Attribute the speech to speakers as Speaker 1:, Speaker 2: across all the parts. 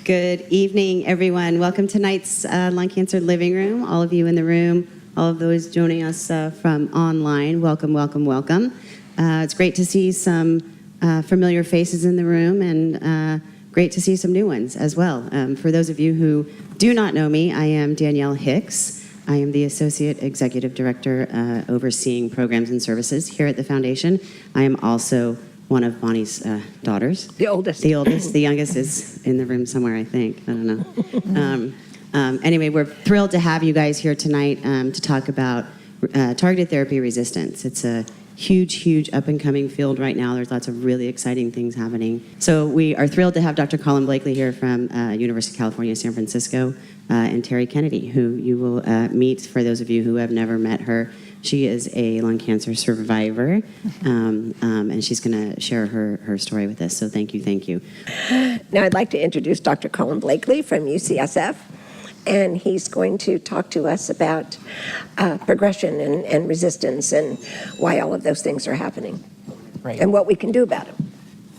Speaker 1: Good evening, everyone. Welcome to tonight's Lung Cancer Living Room. All of you in the room, all of those joining us from online, welcome, welcome, welcome. It's great to see some familiar faces in the room and great to see some new ones as well. For those of you who do not know me, I am Danielle Hicks. I am the Associate Executive Director overseeing programs and services here at the Foundation. I am also one of Bonnie's daughters.
Speaker 2: The oldest.
Speaker 1: The oldest. The youngest is in the room somewhere, I think. I don't know. Anyway, we're thrilled to have you guys here tonight to talk about targeted therapy resistance. It's a huge up-and-coming field right now. There's lots of really exciting things happening. So we are thrilled to have Dr. Collin Blakely here from University of California, San Francisco, and Terry Kennedy, who you will meet for those of you who have never met her. She is a lung cancer survivor, and she's going to share her story with us. So thank you.
Speaker 2: Now I'd like to introduce Dr. Collin Blakely from UCSF, and he's going to talk to us about progression and resistance and why all of those things are happening.
Speaker 3: Great.
Speaker 2: And what we can do about it.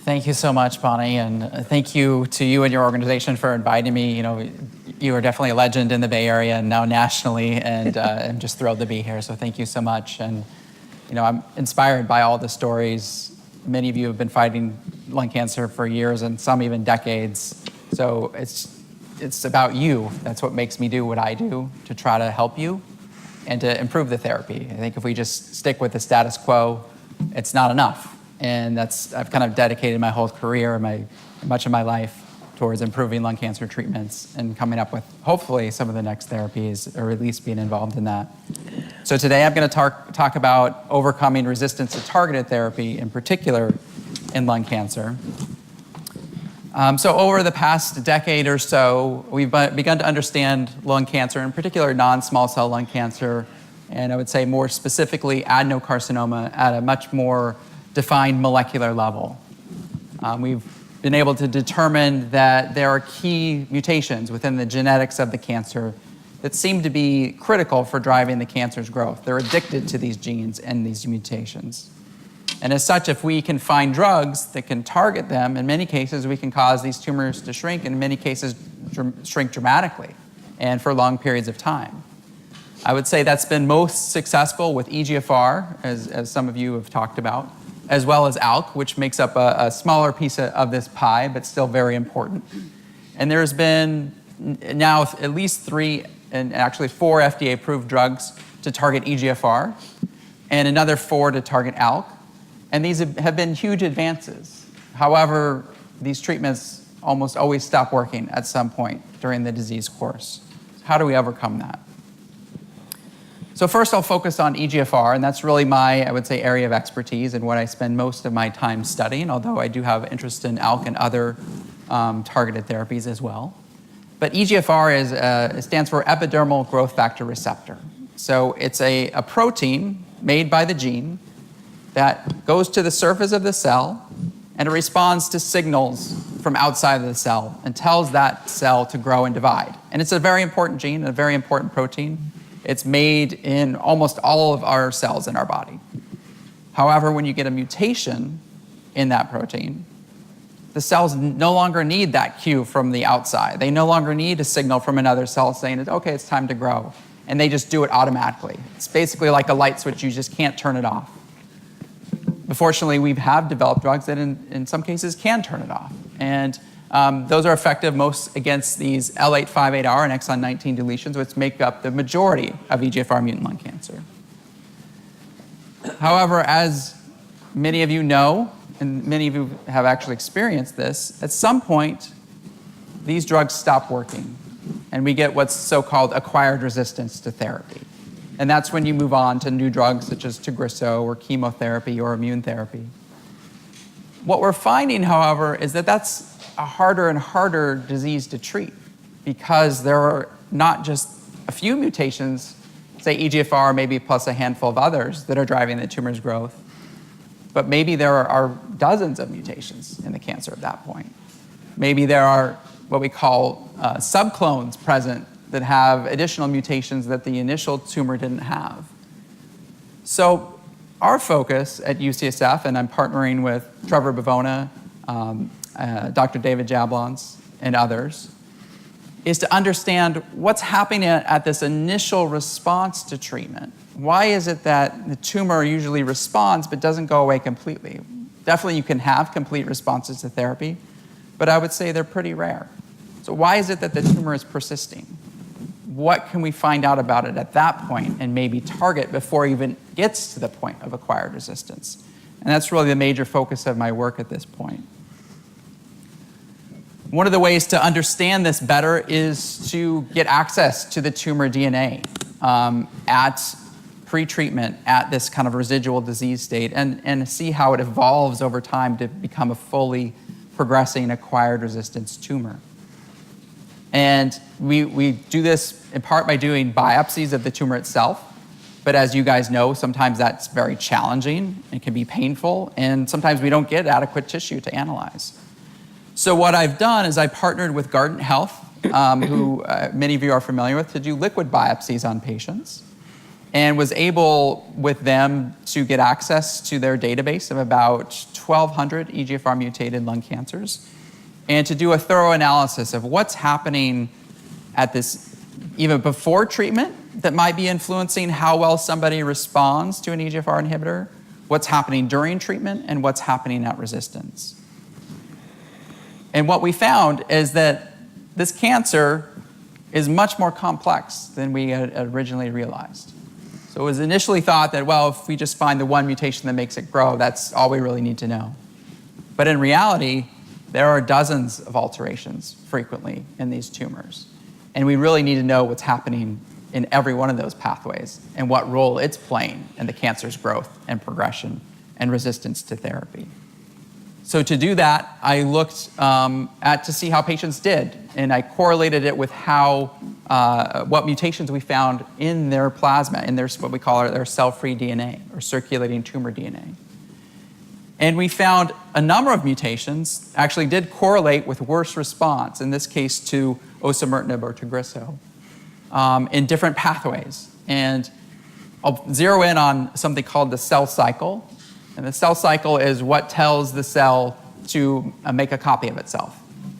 Speaker 3: Thank you so much, Bonnie, and thank you to you and your organization for inviting me. You are definitely a legend in the Bay Area and now nationally, and I'm just thrilled to be here, so thank you so much. And I'm inspired by all the stories. Many of you have been fighting lung cancer for years and some even decades, so it's about you. That's what makes me do what I do, to try to help you and to improve the therapy. I think if we just stick with the status quo, it's not enough. And I've kind of dedicated my whole career, much of my life, towards improving lung cancer treatments and coming up with, hopefully, some of the next therapies, or at least being involved in that. So today I'm going to talk about overcoming resistance to targeted therapy, in particular in lung cancer. So over the past decade or so, we've begun to understand lung cancer, in particular non-small cell lung cancer, and I would say more specifically adenocarcinoma at a much more defined molecular level. We've been able to determine that there are key mutations within the genetics of the cancer that seem to be critical for driving the cancer's growth. They're addicted to these genes and these mutations. And as such, if we can find drugs that can target them, in many cases we can cause these tumors to shrink, in many cases shrink dramatically and for long periods of time. I would say that's been most successful with EGFR, as some of you have talked about, as well as ALK, which makes up a smaller piece of this pie, but still very important. And there's been now at least 3, and actually 4 FDA-approved drugs to target EGFR, and another 4 to target ALK. And these have been huge advances. However, these treatments almost always stop working at some point during the disease course. How do we overcome that? So first I'll focus on EGFR, and that's really my, I would say, area of expertise and what I spend most of my time studying, although I do have interest in ALK and other targeted therapies as well. But EGFR stands for epidermal growth factor receptor. So it's a protein made by the gene that goes to the surface of the cell and it responds to signals from outside of the cell and tells that cell to grow and divide. And it's a very important gene, a very important protein. It's made in almost all of our cells in our body. However, when you get a mutation in that protein, the cells no longer need that cue from the outside. They no longer need a signal from another cell saying, okay, it's time to grow. And they just do it automatically. It's basically like a light switch, you just can't turn it off. Fortunately, we have developed drugs that in some cases can turn it off. And those are effective most against these L858R and exon 19 deletions, which make up the majority of EGFR mutant lung cancer. However, as many of you know, and many of you have actually experienced this, at some point, these drugs stop working, and we get what's so-called acquired resistance to therapy. And that's when you move on to new drugs such as Tagrisso or chemotherapy or immune therapy. What we're finding, however, is that that's a harder and harder disease to treat because there are not just a few mutations, say EGFR maybe plus a handful of others that are driving the tumor's growth, but maybe there are dozens of mutations in the cancer at that point. Maybe there are what we call subclones present that have additional mutations that the initial tumor didn't have. So our focus at UCSF, and I'm partnering with Trevor Bavona, Dr. David Jablons, and others, is to understand what's happening at this initial response to treatment. Why is it that the tumor usually responds but doesn't go away completely? Definitely you can have complete responses to therapy, but I would say they're pretty rare. So why is it that the tumor is persisting? What can we find out about it at that point and maybe target before it even gets to the point of acquired resistance? And that's really the major focus of my work at this point. One of the ways to understand this better is to get access to the tumor DNA at pre-treatment at this kind of residual disease state and see how it evolves over time to become a fully progressing acquired resistance tumor. And we do this in part by doing biopsies of the tumor itself. But as you guys know, sometimes that's very challenging and can be painful, and sometimes we don't get adequate tissue to analyze. So what I've done is I partnered with Guardant Health, who many of you are familiar with, to do liquid biopsies on patients, and was able with them to get access to their database of about 1,200 EGFR mutated lung cancers, and to do a thorough analysis of what's happening at this, even before treatment, that might be influencing how well somebody responds to an EGFR inhibitor, what's happening during treatment, and what's happening at resistance. And what we found is that this cancer is much more complex than we had originally realized. So it was initially thought that, well, if we just find the one mutation that makes it grow, that's all we really need to know. But in reality, there are dozens of alterations frequently in these tumors. And we really need to know what's happening in every one of those pathways and what role it's playing in the cancer's growth and progression and resistance to therapy. So to do that, I looked to see how patients did, and I correlated it with what mutations we found in their plasma, in their what we call their cell-free DNA or circulating tumor DNA. And we found a number of mutations actually did correlate with worse response, in this case to osimertinib or Tagrisso, in different pathways. And I'll zero in on something called the cell cycle. And the cell cycle is what tells the cell to make a copy of itself.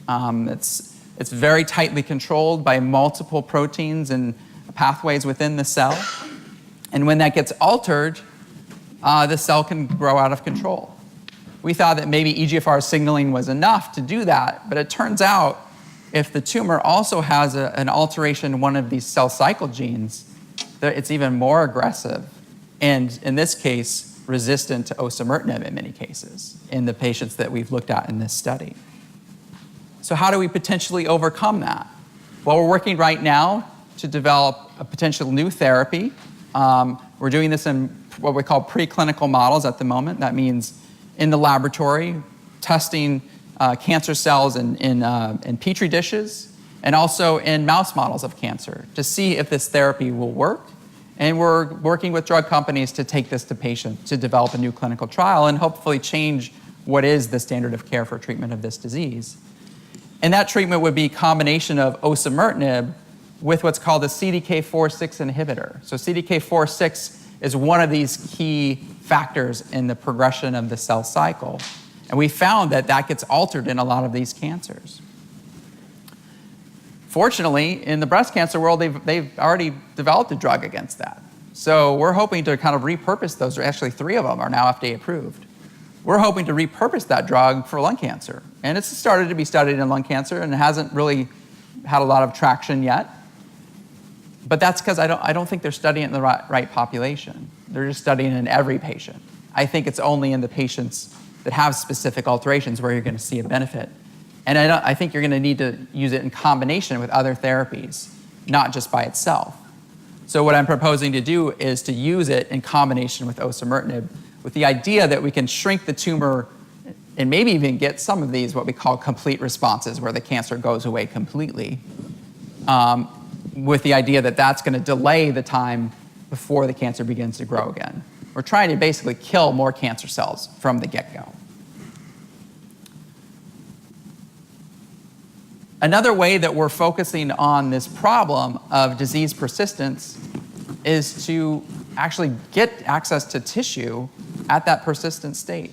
Speaker 3: It's very tightly controlled by multiple proteins and pathways within the cell. And when that gets altered, the cell can grow out of control. We thought that maybe EGFR signaling was enough to do that, but it turns out if the tumor also has an alteration in one of these cell cycle genes, it's even more aggressive. And in this case, resistant to osimertinib in many cases in the patients that we've looked at in this study. So how do we potentially overcome that? Well, we're working right now to develop a potential new therapy. We're doing this in what we call preclinical models at the moment. That means in the laboratory, testing cancer cells in Petri dishes and also in mouse models of cancer to see if this therapy will work. And we're working with drug companies to take this to patients to develop a new clinical trial and hopefully change what is the standard of care for treatment of this disease. And that treatment would be a combination of osimertinib with what's called a CDK4/6 inhibitor. So CDK4/6 is one of these key factors in the progression of the cell cycle. And we found that that gets altered in a lot of these cancers. Fortunately, in the breast cancer world, they've already developed a drug against that. So we're hoping to kind of repurpose those. Actually, 3 of them are now FDA approved. We're hoping to repurpose that drug for lung cancer. And it's started to be studied in lung cancer and it hasn't really had a lot of traction yet. But that's because I don't think they're studying it in the right population. They're just studying it in every patient. I think it's only in the patients that have specific alterations where you're going to see a benefit. And I think you're going to need to use it in combination with other therapies, not just by itself. So what I'm proposing to do is to use it in combination with osimertinib with the idea that we can shrink the tumor and maybe even get some of these what we call complete responses where the cancer goes away completely, with the idea that that's going to delay the time before the cancer begins to grow again. We're trying to basically kill more cancer cells from the get-go. Another way that we're focusing on this problem of disease persistence is to actually get access to tissue at that persistent state.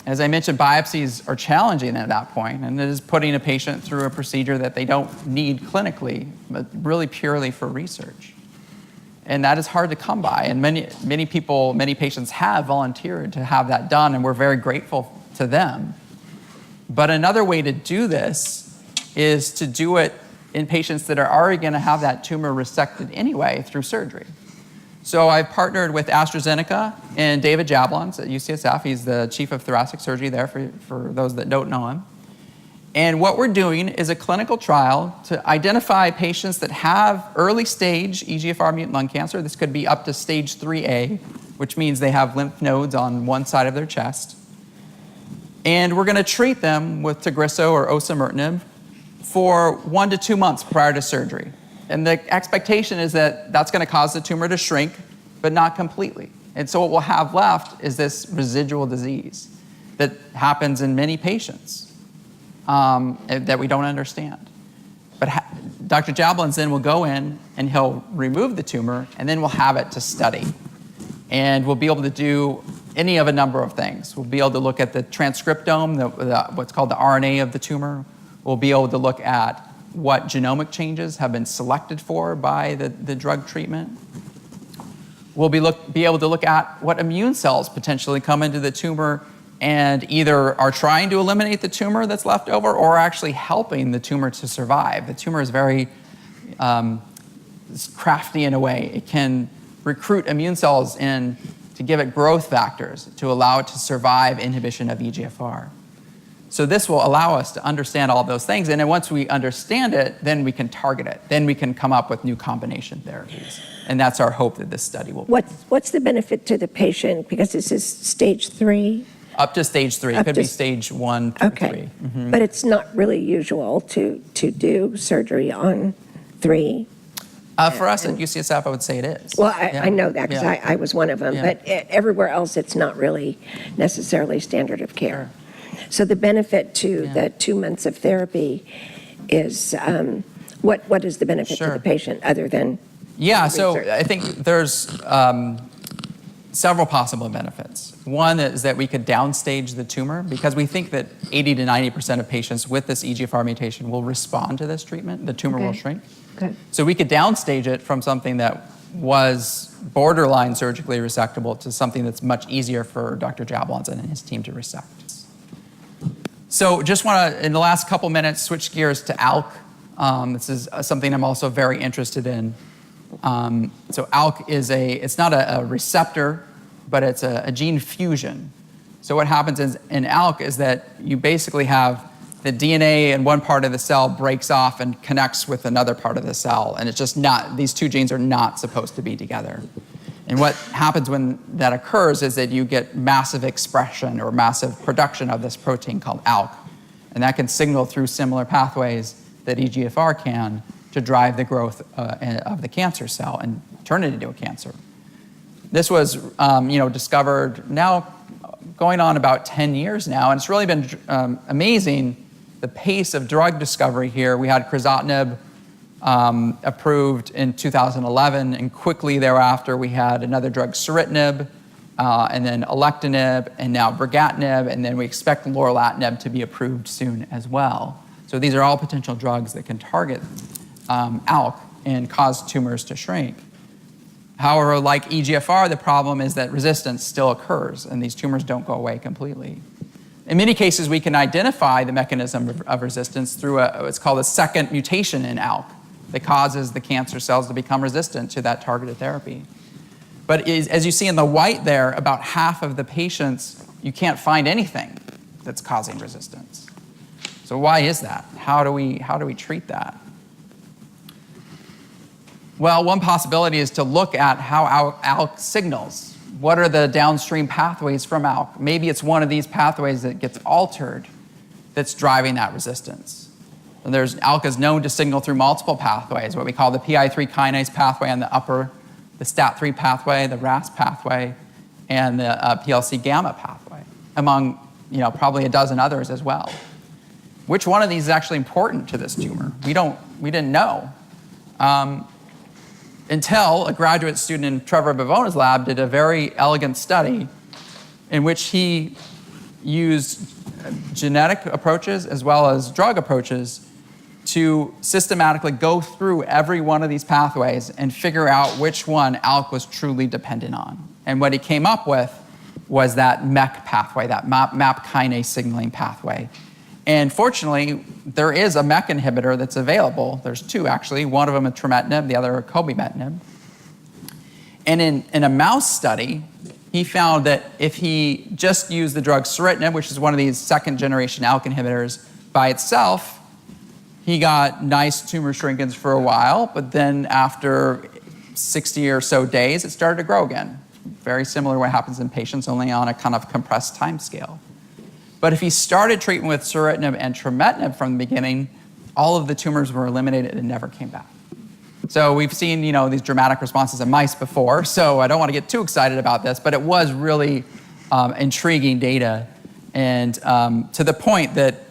Speaker 3: As I mentioned, biopsies are challenging at that point, and it is putting a patient through a procedure that they don't need clinically, but really purely for research. And that is hard to come by, and many patients have volunteered to have that done, and we're very grateful to them. But another way to do this is to do it in patients that are already going to have that tumor resected anyway through surgery. So I've partnered with AstraZeneca and David Jablons at UCSF. He's the chief of thoracic surgery there, for those that don't know him. And what we're doing is a clinical trial to identify patients that have early stage EGFR mutant lung cancer. This could be up to stage 3A, which means they have lymph nodes on one side of their chest. And we're going to treat them with Tagrisso or osimertinib for 1 to 2 months prior to surgery. And the expectation is that that's going to cause the tumor to shrink, but not completely. And so what we'll have left is this residual disease that happens in many patients that we don't understand. But Dr. Jablons then will go in and he'll remove the tumor, and then we'll have it to study. And we'll be able to do any of a number of things. We'll be able to look at the transcriptome, what's called the RNA of the tumor. We'll be able to look at what genomic changes have been selected for by the drug treatment. We'll be able to look at what immune cells potentially come into the tumor and either are trying to eliminate the tumor that's left over or are actually helping the tumor to survive. The tumor is very crafty in a way. It can recruit immune cells in to give it growth factors to allow it to survive inhibition of EGFR. So this will allow us to understand all of those things, and then once we understand it, then we can target it. Then we can come up with new combination therapies. And that's our hope that this study will.
Speaker 2: What's the benefit to the patient? Because this is stage 3?
Speaker 3: Up to stage 3. It could be stage 1 through 3.
Speaker 2: Mm-hmm. But it's not really usual to do surgery on 3.
Speaker 3: For us at UCSF, I would say it is.
Speaker 2: Well, I know that because I was one of them. Yeah. But everywhere else, it's not really necessarily standard of care. Sure. So the benefit to the 2 months of therapy is, what is the benefit to the patient other than research?
Speaker 3: So I think there's several possible benefits. One is that we could downstage the tumor because we think that 80 to 90% of patients with this EGFR mutation will respond to this treatment. The tumor will shrink. Okay. So we could downstage it from something that was borderline surgically resectable to something that's much easier for Dr. Jablons and his team to resect. So just want to, in the last couple minutes, switch gears to ALK. This is something I'm also very interested in. So ALK is it's not a receptor, but it's a gene fusion. So what happens in ALK is that you basically have the DNA in one part of the cell breaks off and connects with another part of the cell, and it's just not, these two genes are not supposed to be together. And what happens when that occurs is that you get massive expression or massive production of this protein called ALK. And that can signal through similar pathways that EGFR can to drive the growth of the cancer cell and turn it into a cancer. This was discovered now going on about 10 years now, and it's really been amazing the pace of drug discovery here. We had crizotinib approved in 2011, and quickly thereafter we had another drug, ceritinib, and then alectinib, and now brigatinib, and then we expect lorlatinib to be approved soon as well. So these are all potential drugs that can target ALK and cause tumors to shrink. However, like EGFR, the problem is that resistance still occurs, and these tumors don't go away completely. In many cases, we can identify the mechanism of resistance through what's called a second mutation in ALK that causes the cancer cells to become resistant to that targeted therapy. But as you see in the white there, about half of the patients, you can't find anything that's causing resistance. So why is that? How do we treat that? Well, one possibility is to look at how ALK signals. What are the downstream pathways from ALK? Maybe it's one of these pathways that gets altered that's driving that resistance. And ALK is known to signal through multiple pathways, what we call the PI3 kinase pathway on the upper, the STAT3 pathway, the RAS pathway, and the PLC gamma pathway, among probably a dozen others as well. Which one of these is actually important to this tumor? We didn't know. Until a graduate student in Trevor Bavona's lab did a very elegant study in which he used genetic approaches as well as drug approaches to systematically go through every one of these pathways and figure out which one ALK was truly dependent on. And what he came up with was that MEK pathway, that MAP kinase signaling pathway. And fortunately, there is a MEK inhibitor that's available. There's two, actually. One of them is trametinib, the other cobimetinib. And in a mouse study, he found that if he just used the drug ceritinib, which is one of these second-generation ALK inhibitors, by itself, he got nice tumor shrinkage for a while, but then after 60 or so days, it started to grow again. Very similar to what happens in patients, only on a kind of compressed time scale. But if he started treatment with ceritinib and trametinib from the beginning, all of the tumors were eliminated and never came back. So we've seen, these dramatic responses in mice before, so I don't want to get too excited about this, but it was really intriguing data. And to the point that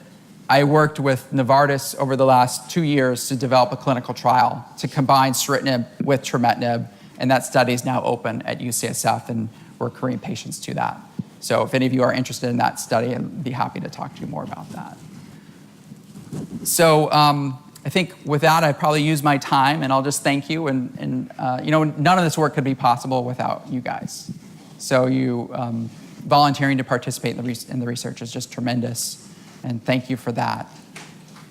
Speaker 3: I worked with Novartis over the last 2 years to develop a clinical trial to combine ceritinib with trametinib, and that study is now open at UCSF, and we're accruing patients to that. So if any of you are interested in that study, I'd be happy to talk to you more about that. So I think with that, I've probably used my time, and I'll just thank you. And none of this work could be possible without you guys. So you volunteering to participate in the research is just tremendous. And thank you for that.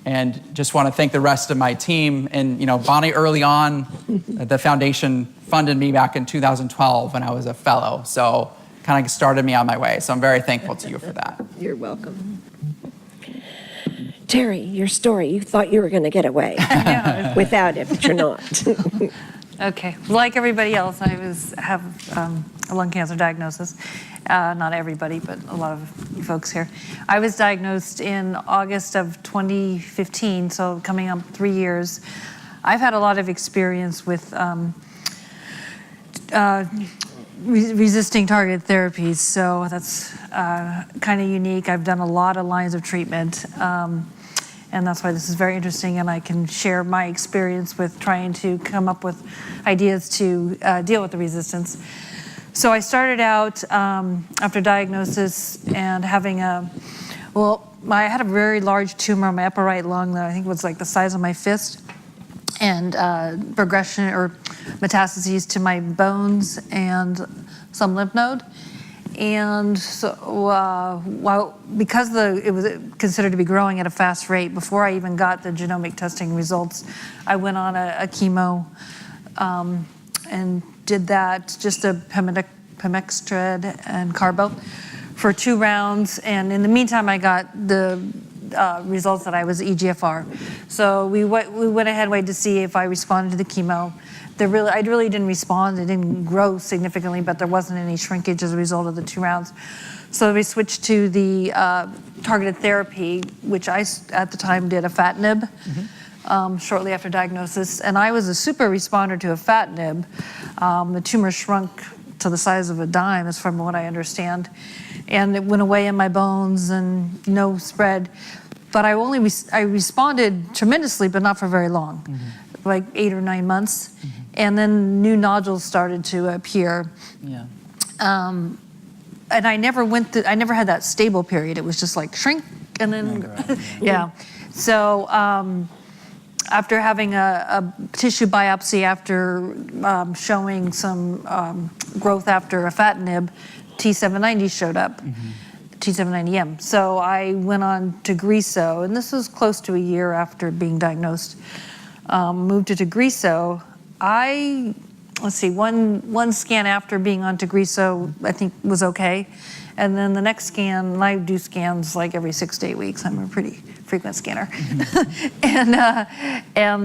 Speaker 3: And just want to thank the rest of my team. And Bonnie, early on, the foundation funded me back in 2012 when I was a fellow. So kind of started me on my way. So I'm very thankful to you for that.
Speaker 2: You're welcome. Terry, your story, you thought you were going to get away without it, but you're not.
Speaker 4: Okay. Like everybody else, I have a lung cancer diagnosis. Not everybody, but a lot of you folks here. I was diagnosed in August of 2015, so coming up 3 years. I've had a lot of experience with resisting targeted therapies, so that's kind of unique. I've done a lot of lines of treatment, and that's why this is very interesting, and I can share my experience with trying to come up with ideas to deal with the resistance. So I started out after diagnosis and having I had a very large tumor on my upper right lung that I think was like the size of my fist, and progression or metastases to my bones and some lymph node. And so, because it was considered to be growing at a fast rate, before I even got the genomic testing results, I went on a chemo and did that, just a pemextred and carbo for 2 rounds. And in the meantime, I got the results that I was EGFR. So we went ahead and waited to see if I responded to the chemo. I really didn't respond. It didn't grow significantly, but there wasn't any shrinkage as a result of the 2 rounds. So we switched to the targeted therapy, which I, at the time, did afatinib shortly after diagnosis. And I was a super responder to afatinib. The tumor shrunk to the size of a dime, as from what I understand. And it went away in my bones and no spread. But I responded tremendously, but not for very long, like 8 or 9 months. And then new nodules started to appear.
Speaker 3: Yeah.
Speaker 4: And I never had that stable period. It was just like shrink and then, yeah. So after having a tissue biopsy after showing some growth after afatinib, T790 showed up, T790M. So I went on Tagrisso, and this was close to a year after being diagnosed. Moved to Tagrisso. One scan after being on Tagrisso, I think was okay. And then the next scan, and I do scans like every 6 to 8 weeks. I'm a pretty frequent scanner. And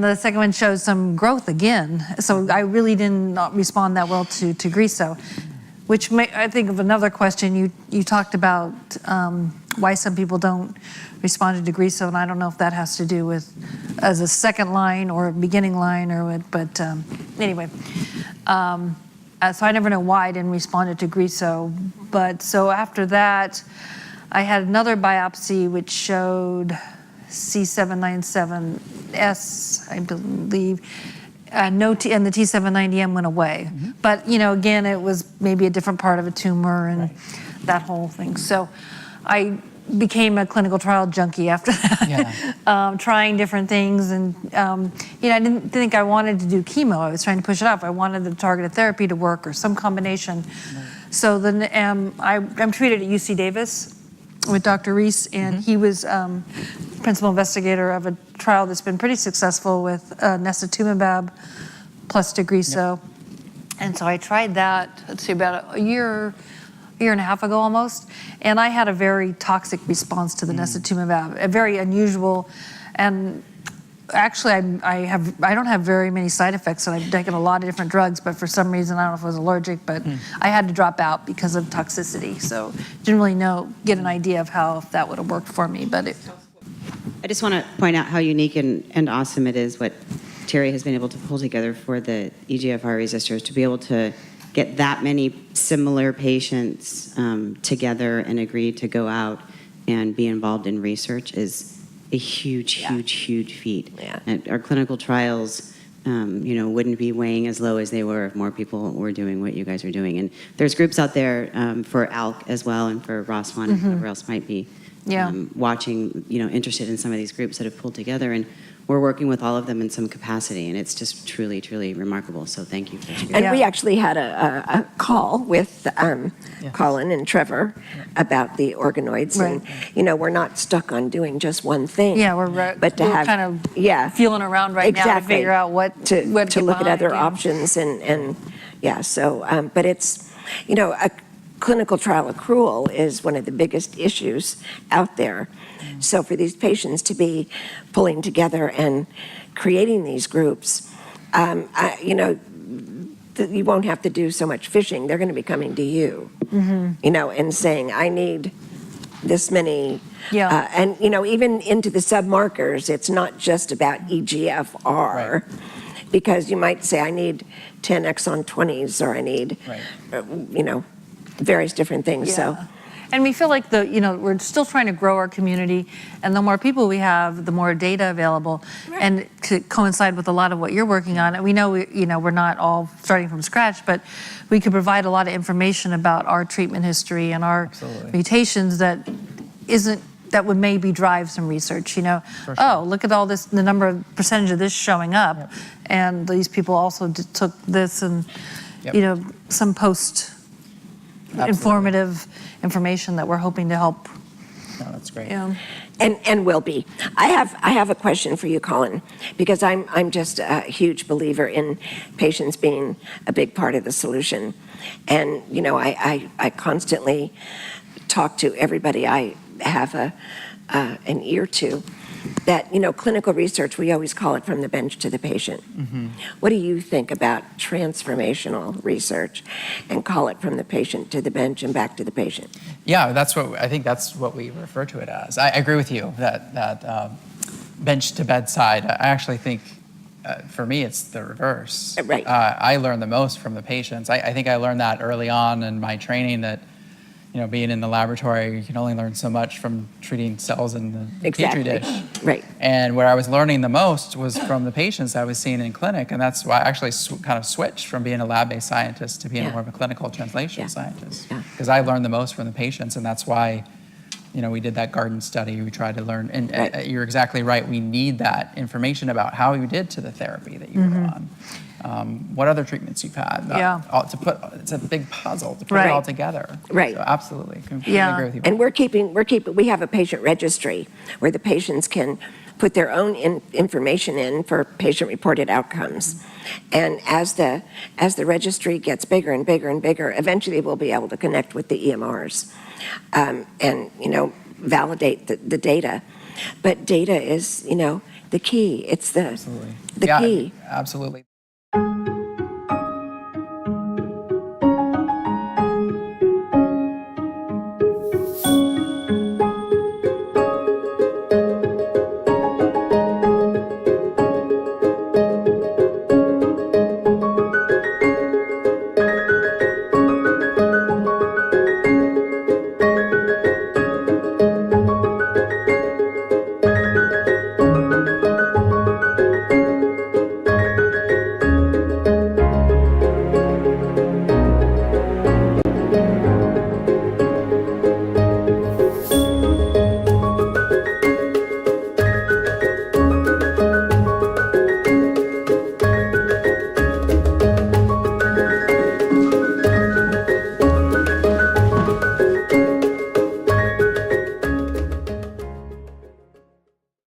Speaker 4: the second one shows some growth again. So I really did not respond that well to Tagrisso, which I think of another question. You talked about why some people don't respond to Tagrisso, and I don't know if that has to do with as a second line or a beginning line or what, but anyway. So I never know why I didn't respond to Tagrisso. But so after that, I had another biopsy which showed C797S, I believe. And the T790M went away. But again, it was maybe a different part of a tumor and that whole thing. So I became a clinical trial junkie after that, trying different things. And, I didn't think I wanted to do chemo. I was trying to push it off. I wanted the targeted therapy to work or some combination. So then I'm treated at UC Davis with Dr. Reese, and he was principal investigator of a trial that's been pretty successful with nestatumumab plus Tagrisso. And so I tried that, let's see, about a year and a half ago almost, and I had a very toxic response to the nestatumumab, a very unusual, and actually I don't have very many side effects, and I've taken a lot of different drugs, but for some reason, I don't know if I was allergic, but I had to drop out because of toxicity, so didn't really get an idea of how that would have worked for me, but
Speaker 1: I just want to point out how unique and awesome it is what Terry has been able to pull together for the EGFR resistors, to be able to get that many similar patients together and agree to go out and be involved in research is a huge feat. And our clinical trials, wouldn't be weighing as low as they were if more people were doing what you guys are doing. And there's groups out there for ALK as well, and for ROS1 and whoever else might be watching, interested in some of these groups that have pulled together. And we're working with all of them in some capacity, and it's just truly, truly remarkable. So thank you for that.
Speaker 2: And we actually had a call with Collin and Trevor about the organoids, and we're not stuck on doing just one thing.
Speaker 4: yeah, we're kind of feeling around right now to figure out what
Speaker 2: to
Speaker 4: get
Speaker 2: look at other
Speaker 4: behind,
Speaker 2: options, and so but it's a clinical trial accrual is one of the biggest issues out there. So for these patients to be pulling together and creating these groups, you won't have to do so much fishing. They're going to be coming to you, and saying, I need this many. And, even into the submarkers, it's not just about EGFR, because you might say, I need 10 exon 20s, or I need, various different things. So.
Speaker 4: And we feel like we're still trying to grow our community, and the more people we have, the more data available, and to coincide with a lot of what you're working on. And we know we're not all starting from scratch, but we could provide a lot of information about our treatment history and our mutations that would maybe drive some research. Oh, look at all this, the number of percentage of this showing up, and these people also took this, and some informative information that we're hoping to help.
Speaker 3: No, that's great.
Speaker 2: And will be. I have a question for you, Collin, because I'm just a huge believer in patients being a big part of the solution. And I constantly talk to everybody I have an ear to, that clinical research, we always call it from the bench to the patient. What do you think about transformational research, and call it from the patient to the bench and back to the patient?
Speaker 3: Yeah, I think that's what we refer to it as. I agree with you that bench to bedside. I actually think for me it's the reverse.
Speaker 2: Right.
Speaker 3: I learn the most from the patients. I think I learned that early on in my training, that being in the laboratory, you can only learn so much from treating cells in the petri dish.
Speaker 2: Right.
Speaker 3: And where I was learning the most was from the patients I was seeing in clinic, and that's why I actually kind of switched from being a lab-based scientist to being more of a clinical translational scientist. Because I learned the most from the patients, and that's why, we did that garden study. We tried to learn, and you're exactly right. We need that information about how you did to the therapy that you were on. What other treatments you've had. It's a big puzzle to put it all together.
Speaker 2: Right.
Speaker 3: So absolutely. Completely agree with you.
Speaker 2: And we have a patient registry where the patients can put their own information in for patient-reported outcomes. And as the registry gets bigger and bigger and bigger, eventually we'll be able to connect with the EMRs and validate the data. But data is the key. It's the key.
Speaker 3: Absolutely.